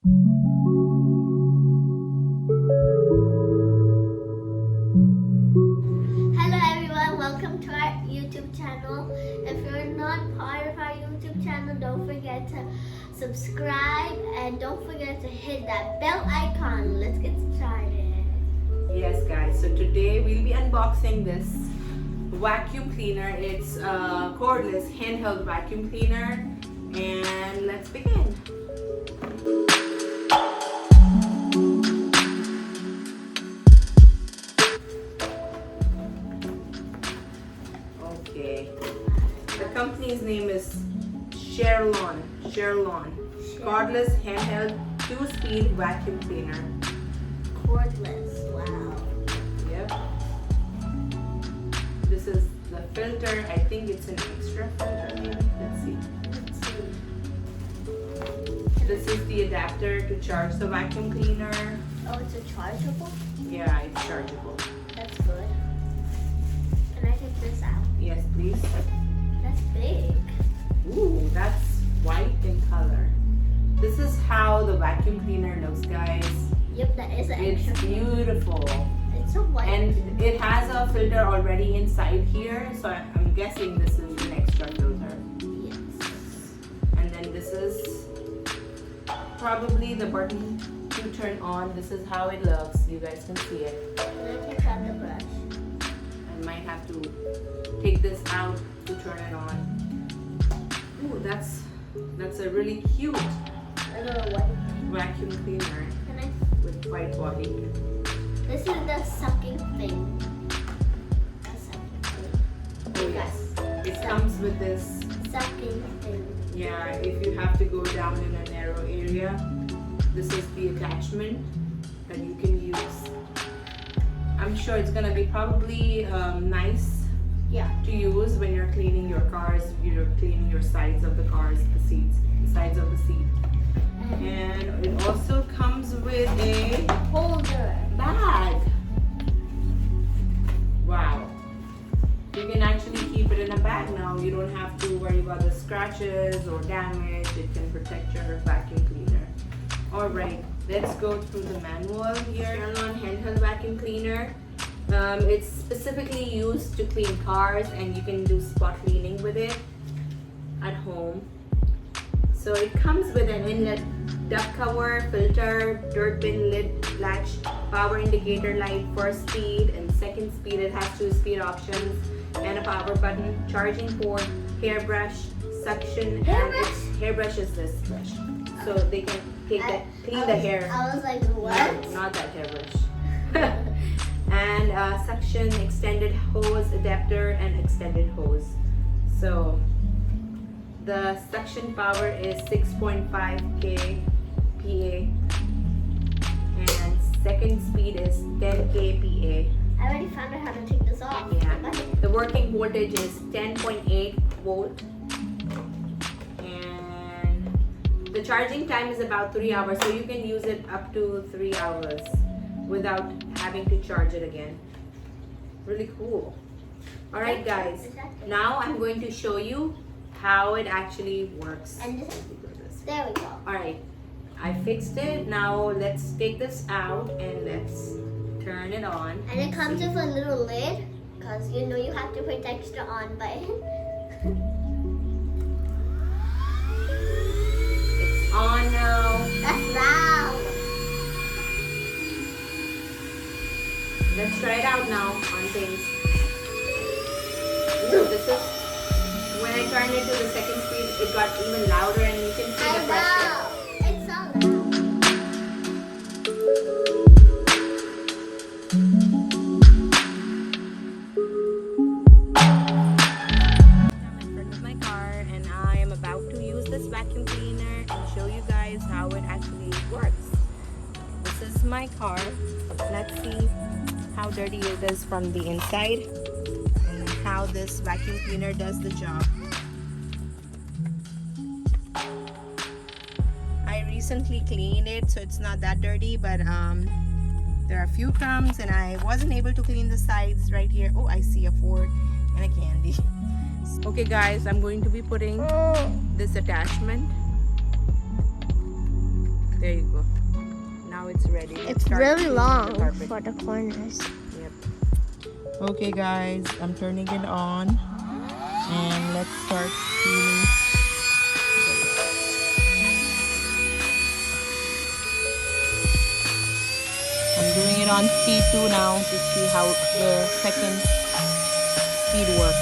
Hello everyone, welcome to our YouTube channel. If you're not part of our YouTube channel, don't forget to subscribe and don't forget to hit that bell icon. Let's get started. Yes guys, so today we'll be unboxing this vacuum cleaner. It's a cordless handheld vacuum cleaner, and let's begin. Okay, the company's name is Cherylon. Cordless handheld 2-speed vacuum cleaner. Cordless, wow. Yep. This is the filter. I think it's an extra filter maybe. Let's see. This is the adapter to charge the vacuum cleaner. Oh, it's a chargeable? Yeah, it's chargeable. That's good. Can I take this out? Yes, please. That's big. Ooh, that's white in color. This is how the vacuum cleaner looks, guys. Yep, that is an It's extra. beautiful. It's a white. And it has a filter already inside here, so I'm guessing this is an extra filter. Yes. And then this is probably the button to turn on. This is how it looks. You guys can see it. Can I take out the brush? I might have to take this out to turn it on. Ooh, that's a really cute A little white. vacuum cleaner Can I? with white body. This is the sucking thing. The sucking thing. Oh yes, it comes with this. Sucking thing. Yeah, if you have to go down in a narrow area, this is the attachment that you can use. I'm sure it's gonna be probably nice Yeah. to use when you're cleaning your cars, you're cleaning your sides of the cars, the seats, the sides of the seat. And it also comes with a Holder. bag. Wow. You can actually keep it in a bag now. You don't have to worry about the scratches or damage. It can protect your vacuum cleaner. Alright, let's go through the manual here. Cherylon handheld vacuum cleaner. It's specifically used to clean cars, and you can do spot cleaning with it at home. So it comes with an inlet duct cover, filter, dirt bin lid latch, power indicator light, first speed and second speed. It has 2 speed options and a power button, charging port, hairbrush, suction, hairbrush is this brush. So they can clean the hair. I was like, what? No, not that hairbrush. And suction, extended hose adapter, and extended hose. So the suction power is 6.5 kPa, and second speed is 10 kPa. I already found out how to take this off. Yeah. The working voltage is 10.8 volt, and the charging time is about 3 hours, so you can use it up to 3 hours without having to charge it again. Really cool. Alright guys, now I'm going to show you how it actually works. And there we go. Alright, I fixed it. Now let's take this out and let's turn it on. And it comes with a little lid, because you know you have to protect the on button. It's on now. That's loud. Let's try it out now on things. Ooh, this is when I turned it to the second speed, it got even louder, and you can see the pressure. It's so loud. I'm in front of my car, and I am about to use this vacuum cleaner and show you guys how it actually works. This is my car. Let's see how dirty it is from the inside and how this vacuum cleaner does the job. I recently cleaned it, so it's not that dirty, but there are a few crumbs, and I wasn't able to clean the sides right here. Oh, I see a fork and a candy. Okay guys, I'm going to be putting this attachment There you go. Now it's ready. It's Start really cleaning the long carpet. for the corners. Yep. Okay guys, I'm turning it on and let's start cleaning. I'm doing it on speed 2 now to see how the second speed works.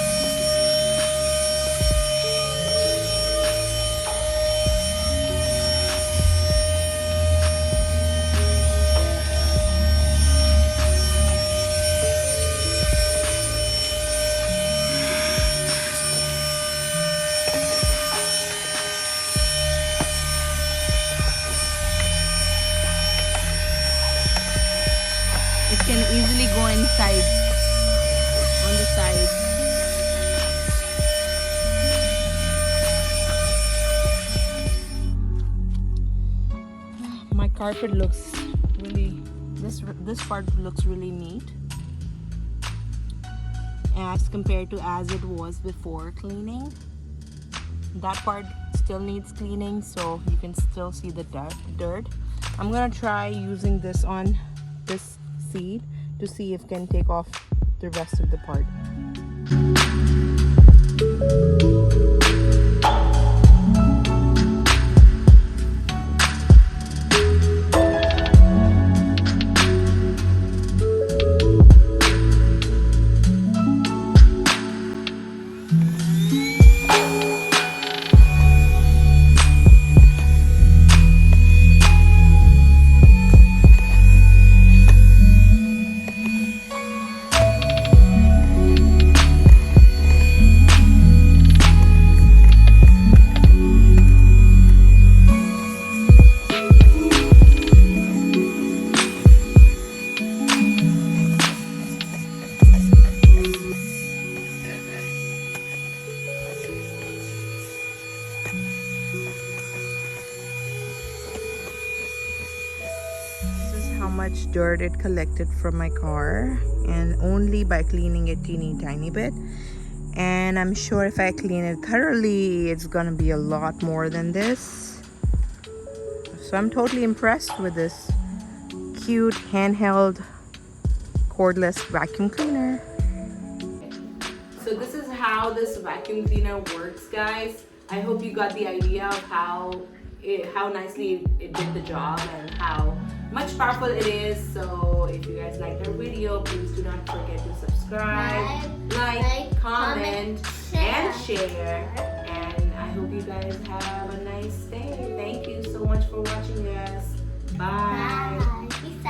It can easily go inside, on the side. My carpet looks really, this part looks really neat as compared to as it was before cleaning. That part still needs cleaning, so you can still see the dirt. I'm gonna try using this on this seat to see if it can take off the rest of the part. How much dirt it collected from my car, and only by cleaning it teeny tiny bit. And I'm sure if I clean it thoroughly, it's gonna be a lot more than this. So I'm totally impressed with this cute handheld cordless vacuum cleaner. So this is how this vacuum cleaner works, guys. I hope you got the idea of how nicely it did the job and how much powerful it is. So if you guys liked our video, please do not forget to subscribe, like, comment, and share. And I hope you guys have a nice day. Thank you so much for watching us. Bye. Bye.